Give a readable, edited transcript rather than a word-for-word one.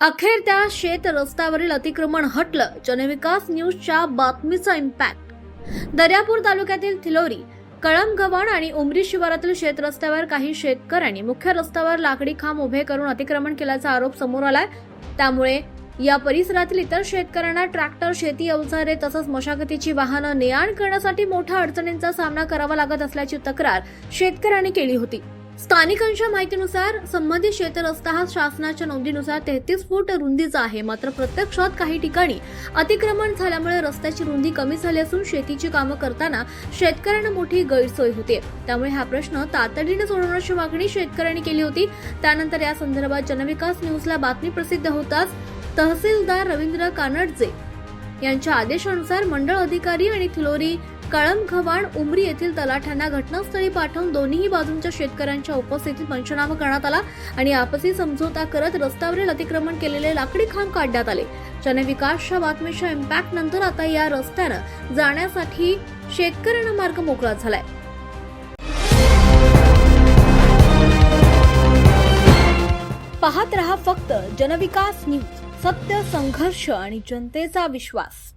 अखेर त्या शेत रस्त्यावरील अतिक्रमण हटलं. जनविकास न्यूजच्या बातमीचा इम्पॅक्ट. दर्यापूर तालुक्यातील थिलोरी, कळमगव्हाण आणि उमरी शिवारातील शेत रस्त्यावर काही शेतकऱ्यांनी मुख्य रस्त्यावर लाकडी खांब उभे करून अतिक्रमण केल्याचा आरोप समोर आलाय. त्यामुळे या परिसरातील इतर शेतकऱ्यांना ट्रॅक्टर, शेती अवजारे तसंच मशागतीची वाहनं ने-आण करण्यासाठी मोठ्या अडचणींचा सामना करावा लागत असल्याची तक्रार शेतकऱ्यांनी केली होती. स्थानिकांच्या माहितीनुसार संबंधित शेतरस्ता हा शासनाच्या नोंदीनुसार 33 फूट रुंदीचा आहे. मात्र प्रत्यक्षात काही ठिकाणी अतिक्रमण झाल्यामुळे रस्त्याची रुंदी कमी झाली असून शेतीची कामं करताना शेतकऱ्यांना मोठी गैरसोय होते. त्यामुळे हा प्रश्न तातडीने सोडवण्याची मागणी शेतकऱ्यांनी केली होती. त्यानंतर या संदर्भात जनविकास न्यूजला बातमी प्रसिद्ध होताच तहसीलदार रवींद्र कानडजे यांच्या आदेशानुसार मंडळ अधिकारी आणि थिलोरी, कळमगव्हाण, उमरी येथील तलाठ्यांना घटनास्थळी पाठवून दोन्ही बाजूंच्या शेतकऱ्यांच्या उपस्थितीत पंचनामा करण्यात आला आणि आपसी समझोता करत रस्त्यावरील अतिक्रमण केलेले लाकडी खांब काढण्यात आले. जनविकासच्या बातमीच्या इम्पॅक्ट नंतर आता या रस्त्यानं जाण्यासाठी शेतकऱ्यांना मार्ग मोकळा झालाय. पाहत रहा फक्त जनविकास न्यूज. सत्य, संघर्ष आणि जनतेचा विश्वास.